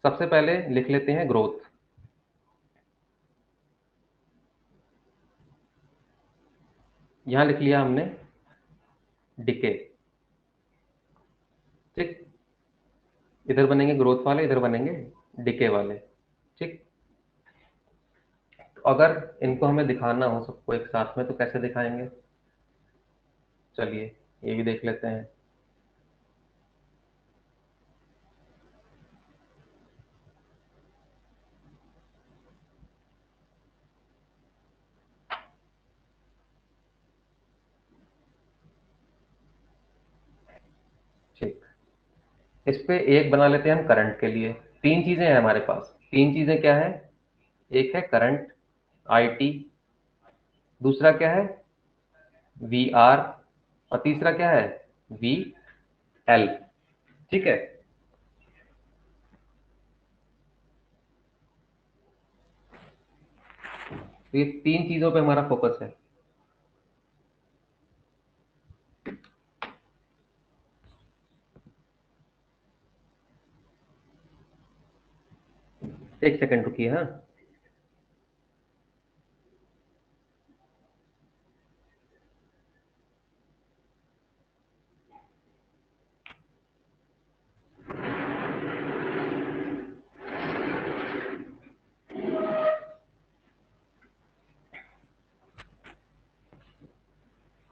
सबसे पहले लिख लेते हैं ग्रोथ। यहां लिख लिया हमने डिके, ठीक। इधर बनेंगे ग्रोथ वाले, इधर बनेंगे डिके वाले, ठीक। तो अगर इनको हमें दिखाना हो सबको एक साथ में तो कैसे दिखाएंगे, चलिए ये भी देख लेते हैं। ठीक, इस पे एक बना लेते हैं हम करंट के लिए। तीन चीजें हैं हमारे पास, तीन चीजें क्या है, एक है करंट IT, दूसरा क्या है VR, और तीसरा क्या है VL, ठीक है। तो ये तीन चीजों पे हमारा फोकस है। एक सेकंड रुकिए, हाँ।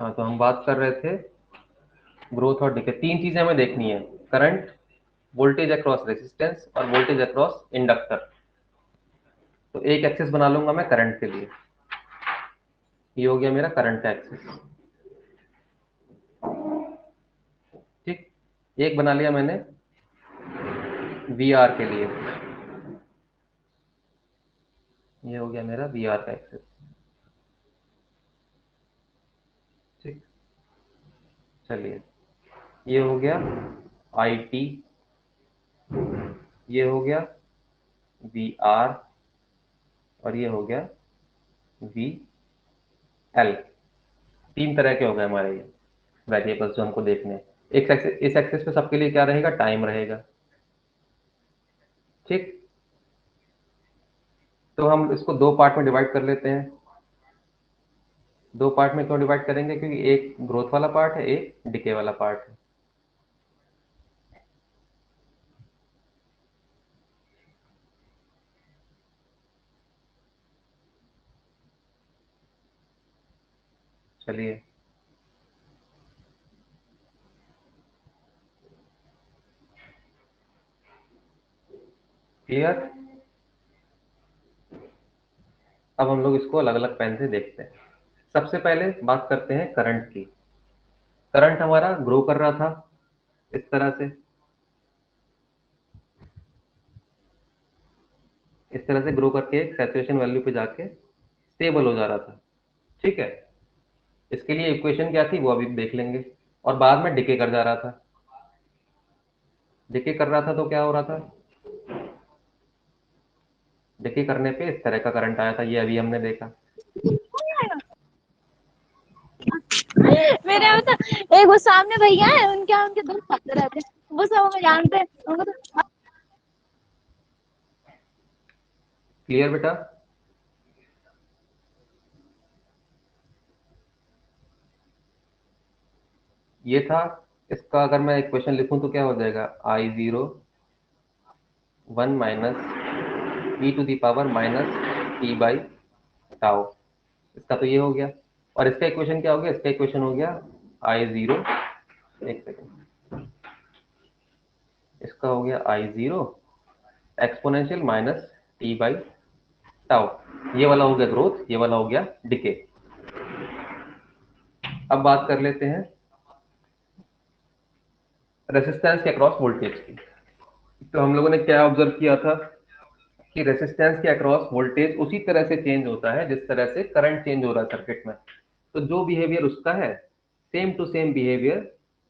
हाँ तो हम बात कर रहे थे ग्रोथ और डिके, तीन चीजें हमें देखनी है, करंट, वोल्टेज अक्रॉस रेजिस्टेंस और वोल्टेज अक्रॉस इंडक्टर। तो एक एक्सेस बना लूंगा मैं करंट के लिए, ये हो गया मेरा करंट का एक्सेस, ठीक। एक बना लिया मैंने VR के लिए, ये हो गया मेरा VR का एक्सेस, ठीक। चलिए ये हो गया IT, ये हो गया VR, और ये हो गया VL। तीन तरह के हो गए हमारे ये वेरिएबल्स जो हमको देखने हैं। एक एक्सेस, इस एक्सेस पे सबके लिए क्या रहेगा, टाइम रहेगा, ठीक। तो हम इसको दो पार्ट में डिवाइड कर लेते हैं। दो पार्ट में क्यों डिवाइड करेंगे, क्योंकि एक ग्रोथ वाला पार्ट है, एक डिके वाला पार्ट है। चलिए क्लियर। अब हम लोग इसको अलग अलग पेन से देखते हैं। सबसे पहले बात करते हैं करंट की। करंट हमारा ग्रो कर रहा था इस तरह से, इस तरह से ग्रो करके एक सैचुरेशन वैल्यू पे जाके स्टेबल हो जा रहा था, ठीक है। इसके लिए इक्वेशन क्या थी वो अभी देख लेंगे। और बाद में डिके कर जा रहा था, डिके कर रहा था तो क्या हो रहा था, डिके करने पे इस तरह का करंट आया था, ये अभी हमने देखा। मेरे यहाँ तो एक वो सामने भैया है, उनके यहाँ उनके दोस्त आते रहते हैं, वो सब हमें जानते हैं, उनको तो क्लियर बेटा। ये था, इसका अगर मैं इक्वेशन लिखूं तो क्या हो जाएगा, I0 1 - e⁻ t/टाउ, इसका तो ये हो गया, और इसका इक्वेशन क्या हो गया, इसका इक्वेशन हो गया I0, एक सेकेंड, इसका हो गया I0 exponential minus T by tau, ये वाला हो गया ग्रोथ, ये वाला हो गया डिके। अब बात कर लेते हैं रेसिस्टेंस के अक्रॉस वोल्टेज की। तो हम लोगों ने क्या ऑब्जर्व किया था कि रेसिस्टेंस के अक्रॉस वोल्टेज उसी तरह से चेंज होता है जिस तरह से करंट चेंज हो रहा है सर्किट में। तो जो बिहेवियर उसका है, same to same behaviour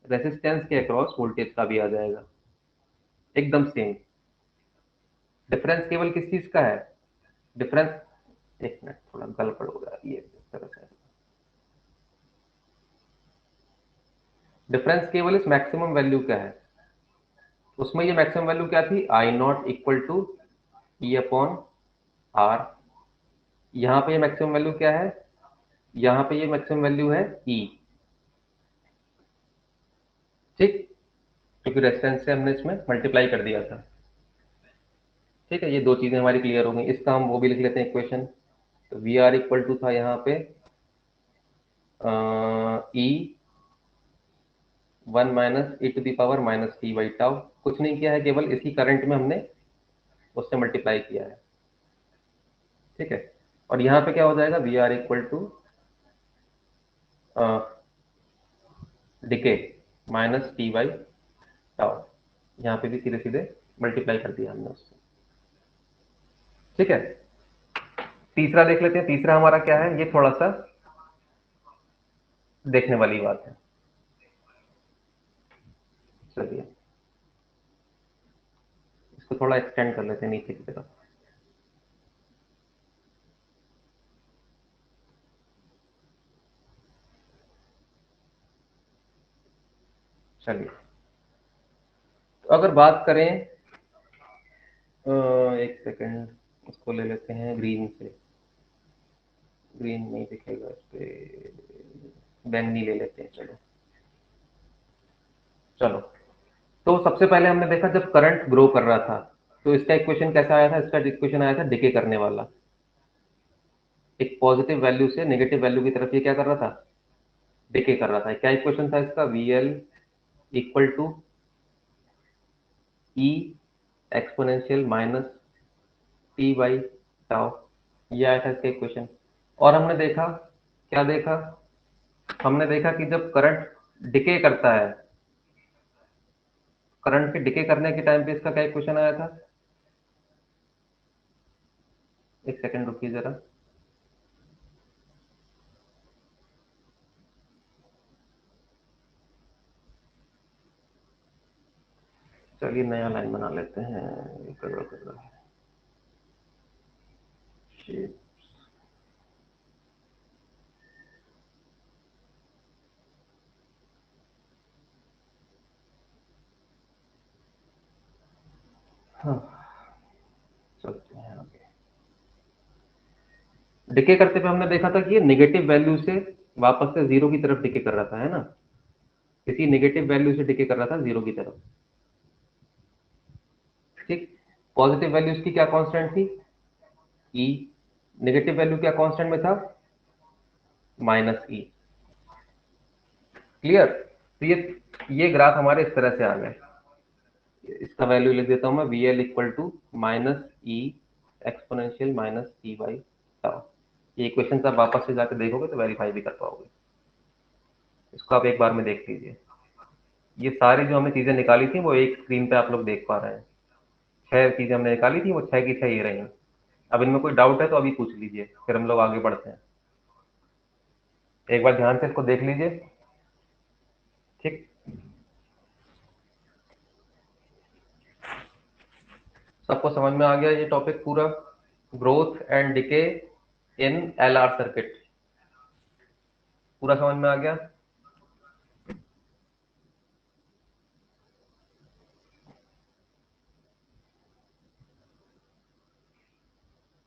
resistance के अक्रॉस वोल्टेज का भी आ जाएगा, एकदम सेम। डिफरेंस केवल किस चीज का है, डिफरेंस, एक मिनट थोड़ा गड़बड़ हो रहा है ये इस तरह से, डिफरेंस केवल इस मैक्सिमम वैल्यू का है। उसमें ये मैक्सिमम वैल्यू क्या थी, I0 equal to E upon R। यहाँ पे ये मैक्सिमम वैल्यू क्या है, यहाँ पे ये मैक्सिमम वैल्यू है E, ठीक, क्योंकि रेजिस्टेंस से हमने इसमें मल्टीप्लाई कर दिया था। ठीक है, ये दो चीजें हमारी क्लियर हो गई। इसका हम वो भी लिख लेते हैं इक्वेशन। तो वी आर इक्वल टू था यहाँ पे E 1 minus E to the power minus T by tau, कुछ नहीं किया है, केवल इसी करंट में हमने उससे मल्टीप्लाई किया है। ठीक है, और यहाँ पे क्या हो जाएगा, V R equal to decay minus T by tau, यहाँ पे भी सीधे सीधे मल्टीप्लाई कर दिया हमने उससे। ठीक है, तीसरा देख लेते हैं। तीसरा हमारा क्या है, ये थोड़ा सा देखने वाली बात है। चलिए इसको थोड़ा एक्सटेंड कर लेते हैं नीचे की तरफ। चलिए, तो अगर बात करें एक सेकेंड, उसको ले लेते हैं ग्रीन से, ग्रीन नहीं दिखेगा इस पे, बैंगनी ले लेते हैं। चलो चलो, तो सबसे पहले हमने देखा जब करंट ग्रो कर रहा था तो इसका इक्वेशन कैसा आया था, इसका इक्वेशन आया था डिके करने वाला। एक पॉजिटिव वैल्यू से नेगेटिव वैल्यू की तरफ ये क्या कर रहा था, डिके कर रहा था। क्या इक्वेशन था इसका, V L equal to E exponential minus T by tau, ये आया था इसका इक्वेशन। और हमने देखा, क्या देखा, हमने देखा कि जब करंट डिके करता है, करंट के डिके करने के टाइम पे इसका क्या इक्वेशन आया था, एक सेकंड रुकिए जरा, चलिए नया लाइन बना लेते हैं, ये गड़बड़ कर रहा है। हाँ, चलते हैं आगे। डिके करते पे हमने देखा था कि ये नेगेटिव वैल्यू से वापस से जीरो की तरफ डिके कर रहा था, है ना, किसी नेगेटिव वैल्यू से डिके कर रहा था जीरो की तरफ। ठीक, पॉजिटिव वैल्यू इसकी क्या कांस्टेंट थी, ई, नेगेटिव वैल्यू क्या कांस्टेंट में था, माइनस ई। क्लियर, तो ये ग्राफ हमारे इस तरह से आ गए। इसका वैल्यू लिख देता हूं मैं, V L equal to minus E exponential minus T by tau. ये इक्वेशन आप वापस से जाकर देखोगे तो वेरीफाई भी कर पाओगे। इसको आप एक बार में देख लीजिए। ये सारी जो हमने चीजें निकाली थी वो एक स्क्रीन पे आप लोग देख पा रहे हैं। 6 चीजें हमने निकाली थी, वो 6 की 6 ही रही हैं। अब इनमें कोई डाउट है तो अभी पूछ लीजिए, फिर हम लोग आगे बढ़ते हैं। एक बार ध्यान से इसको देख लीजिए। ठीक, सबको समझ में आ गया ये टॉपिक पूरा, growth and decay in LR circuit, पूरा समझ में आ गया।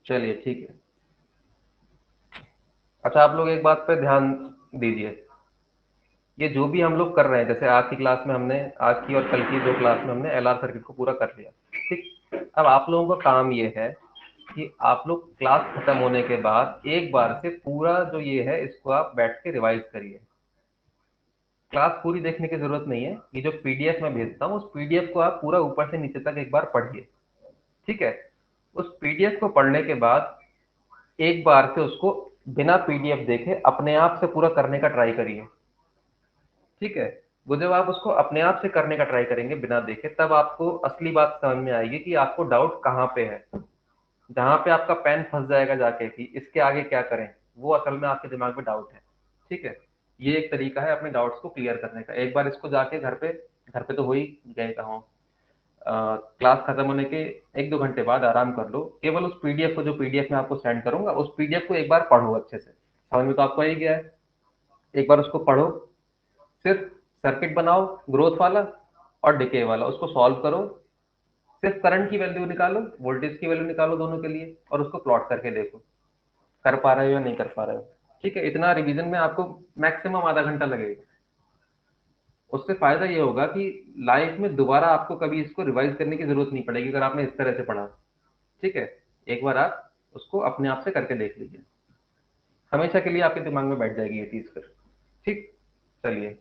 चलिए ठीक है। अच्छा, आप लोग एक बात पे ध्यान दीजिए, ये जो भी हम लोग कर रहे हैं, जैसे आज की क्लास में हमने, आज की और कल की जो क्लास में हमने एलआर सर्किट को पूरा कर लिया। ठीक, अब आप लोगों का काम ये है कि आप लोग क्लास खत्म होने के बाद एक बार से पूरा जो ये है इसको आप बैठ के रिवाइज करिए। क्लास पूरी देखने की जरूरत नहीं है, ये जो पीडीएफ मैं भेजता हूँ उस पीडीएफ को आप पूरा ऊपर से नीचे तक एक बार पढ़िए, ठीक है। उस पीडीएफ को पढ़ने के बाद एक बार से उसको बिना पीडीएफ देखे अपने आप से पूरा करने का ट्राई करिए, ठीक है। वो जब आप उसको अपने आप से करने का ट्राई करेंगे बिना देखे, तब आपको असली बात समझ में आएगी कि आपको डाउट कहाँ पे है। जहां पे आपका पेन फंस जाएगा जाके कि इसके आगे क्या करें, वो असल में आपके दिमाग में डाउट है, ठीक है। ये एक तरीका है अपने डाउट्स को क्लियर करने का। एक बार इसको जाके घर पे तो हो ही गए कहो, क्लास खत्म होने के 1-2 घंटे बाद आराम कर लो, केवल उस पीडीएफ को, जो पीडीएफ में आपको सेंड करूंगा, उस पीडीएफ को एक बार पढ़ो अच्छे से। समझ में तो आपको आ ही गया है। एक बार उसको पढ़ो, सिर्फ सर्किट बनाओ ग्रोथ वाला और डिके वाला, उसको सॉल्व करो, सिर्फ करंट की वैल्यू निकालो, वोल्टेज की वैल्यू निकालो दोनों के लिए, और उसको प्लॉट करके देखो कर पा रहे हो या नहीं कर पा रहे हो, ठीक है। इतना रिवीजन में आपको मैक्सिमम आधा घंटा लगेगा। उससे फायदा ये होगा कि लाइफ में दोबारा आपको कभी इसको रिवाइज करने की जरूरत नहीं पड़ेगी अगर आपने इस तरह से पढ़ा, ठीक है। एक बार आप उसको अपने आप से करके देख लीजिए, हमेशा के लिए आपके दिमाग में बैठ जाएगी ये चीज फिर, ठीक। चलिए,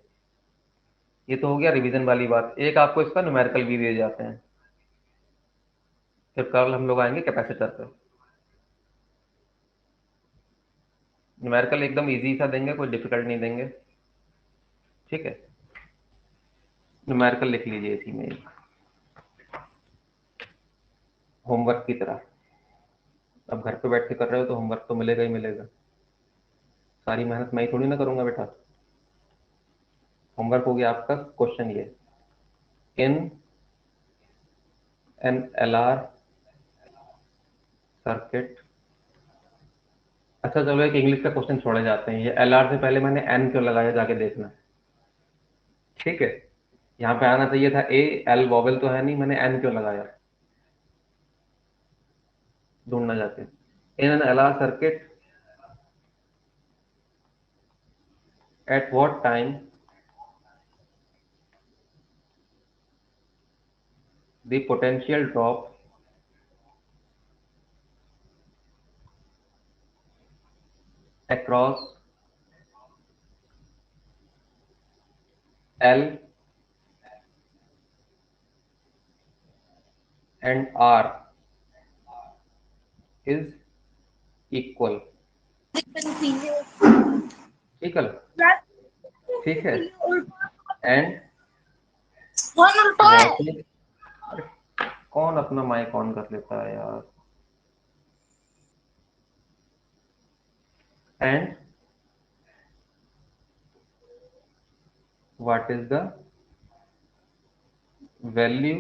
ये तो हो गया रिवीजन वाली बात। एक आपको इसका न्यूमेरिकल भी दिए जाते हैं, फिर कल हम लोग आएंगे कैपेसिटर पे। न्यूमेरिकल एकदम इजी सा देंगे, कोई डिफिकल्ट नहीं देंगे, ठीक है। न्यूमेरिकल लिख लीजिए इसी में, होमवर्क की तरह। अब घर पे बैठ के कर रहे हो तो होमवर्क तो मिलेगा ही मिलेगा, सारी मेहनत मैं ही थोड़ी ना करूंगा बेटा। होमवर्क हो गया आपका। क्वेश्चन ये, इन एन एलआर सर्किट। अच्छा चलो, एक इंग्लिश का क्वेश्चन छोड़े जाते हैं, ये एलआर से पहले मैंने एन क्यों लगाया जाके देखना, ठीक है। यहाँ पे आना चाहिए था ए, एल वॉवेल तो है नहीं, मैंने एन क्यों लगाया, ढूंढना जाके। In an LR circuit eight what time the potential drop across L and R is equal, equal, ठीक है। एंड व्हाट इज, कौन अपना माइक ऑन कर लेता है यार। And what is the value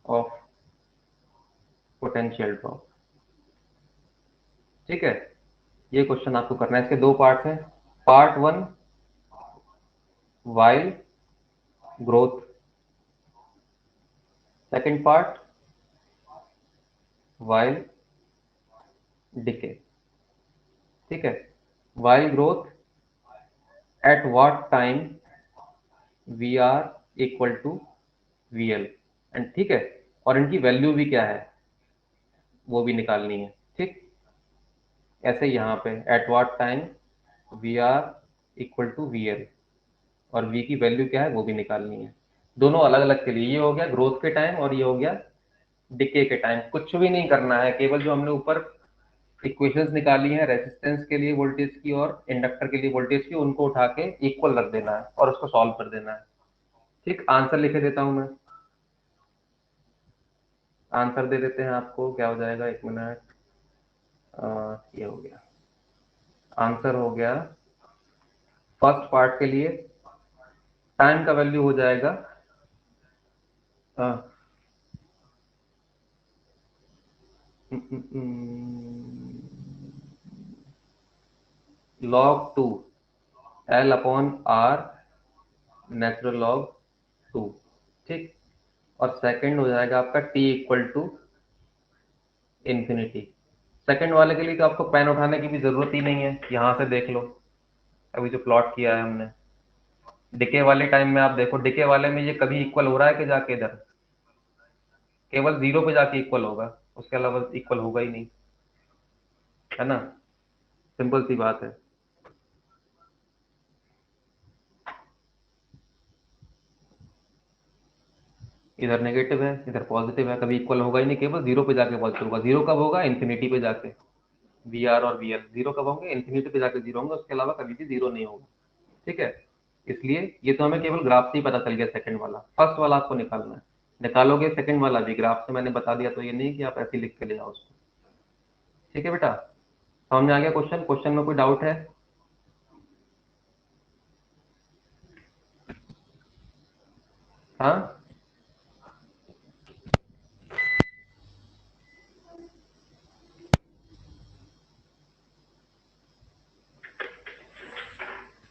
of potential drop, ठीक है। ये क्वेश्चन आपको करना है। इसके दो पार्ट हैं। Part 1 while growth, second part while decay, ठीक है। While growth at what time V R equal to V L, and ठीक है, और इनकी वैल्यू भी क्या है वो भी निकालनी है, ठीक। ऐसे यहाँ पे at what time V R equal to V L, और वी की वैल्यू क्या है वो भी निकालनी है। दोनों अलग अलग के लिए, ये हो गया ग्रोथ के टाइम और ये हो गया डिके के टाइम। कुछ भी नहीं करना है, केवल जो हमने ऊपर इक्वेशंस निकाली है रेजिस्टेंस के लिए वोल्टेज की और इंडक्टर के लिए वोल्टेज की, उनको उठा के इक्वल रख देना है और उसको सॉल्व कर देना है, ठीक। आंसर लिखे देता हूं मैं, आंसर दे देते हैं आपको, क्या हो जाएगा, एक मिनट। ये हो गया, आंसर हो गया फर्स्ट पार्ट के लिए। टाइम का वैल्यू हो जाएगा log 2 L upon R natural log 2, ठीक। और सेकंड हो जाएगा आपका t equal to infinity. Second वाले के लिए तो आपको पेन उठाने की भी जरूरत ही नहीं है, यहाँ से देख लो अभी जो प्लॉट किया है हमने। डिके वाले टाइम में आप देखो, डिके वाले में ये कभी इक्वल हो रहा है कि जाके इधर केवल जीरो पे जाके इक्वल होगा, उसके अलावा इक्वल होगा ही नहीं, है ना, सिंपल सी बात है। इधर नेगेटिव है इधर पॉजिटिव है, कभी इक्वल होगा ही नहीं, केवल जीरो पे जाके पॉजिटिव होगा। जीरो कब होगा? इन्फिनिटी पे जाके। वी आर और वी एल जीरो कब होंगे? इन्फिनिटी पे जाके जीरो होंगे, उसके अलावा कभी भी जीरो नहीं होगा। ठीक है, इसलिए ये तो हमें केवल ग्राफ से ही पता चल गया। सेकंड वाला, फर्स्ट वाला आपको निकालना है, निकालोगे सेकंड वाला भी ग्राफ से, मैंने बता दिया, तो ये नहीं कि आप ऐसे लिख के ले आओ उसको। ठीक है बेटा, समझ में आ गया क्वेश्चन? क्वेश्चन में कोई डाउट है? हाँ,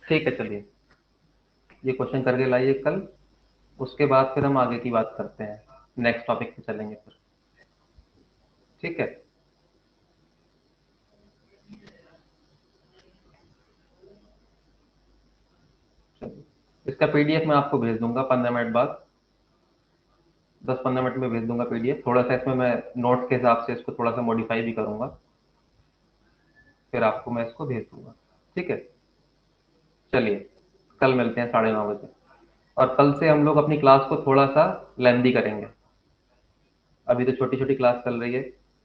ठीक है, चलिए ये क्वेश्चन करके लाइए कल, उसके बाद फिर हम आगे की बात करते हैं, नेक्स्ट टॉपिक पे चलेंगे फिर। ठीक है, चलिए इसका पीडीएफ मैं आपको भेज दूंगा 15 मिनट बाद, 10-15 मिनट में भेज दूंगा पीडीएफ। थोड़ा सा इसमें मैं नोट्स के हिसाब से इसको थोड़ा सा मॉडिफाई भी करूंगा, फिर आपको मैं इसको भेज दूंगा। ठीक है, चलिए कल मिलते हैं 9:30 बजे। और कल से हम लोग अपनी क्लास को थोड़ा सा लेंदी करेंगे। अभी तो छोटी छोटी क्लास चल रही है,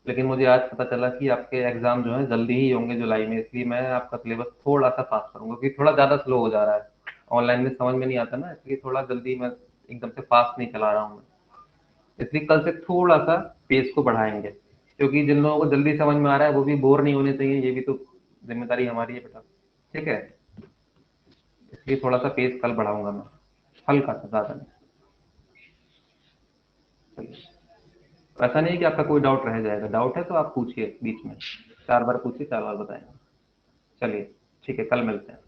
लेकिन मुझे आज पता चला कि आपके एग्जाम जो है जल्दी ही होंगे जुलाई में, इसलिए मैं आपका सिलेबस थोड़ा सा फास्ट करूंगा, क्योंकि थोड़ा ज़्यादा स्लो हो जा रहा है, ऑनलाइन में समझ में नहीं आता ना, इसलिए थोड़ा जल्दी मैं एकदम से फास्ट नहीं चला रहा हूँ मैं। इसलिए कल से थोड़ा सा पेस को बढ़ाएंगे, क्योंकि जिन लोगों को जल्दी समझ में आ रहा है वो भी बोर नहीं होने चाहिए, ये भी तो जिम्मेदारी हमारी है बेटा। ठीक है, इसलिए थोड़ा सा पेस कल बढ़ाऊंगा मैं, हल्का सा, ज़्यादा नहीं। चलिए, ऐसा नहीं है कि आपका कोई डाउट रह जाएगा, डाउट है तो आप पूछिए बीच में, 4 बार पूछिए, 4 बार बताएंगे। चलिए ठीक है, कल मिलते हैं।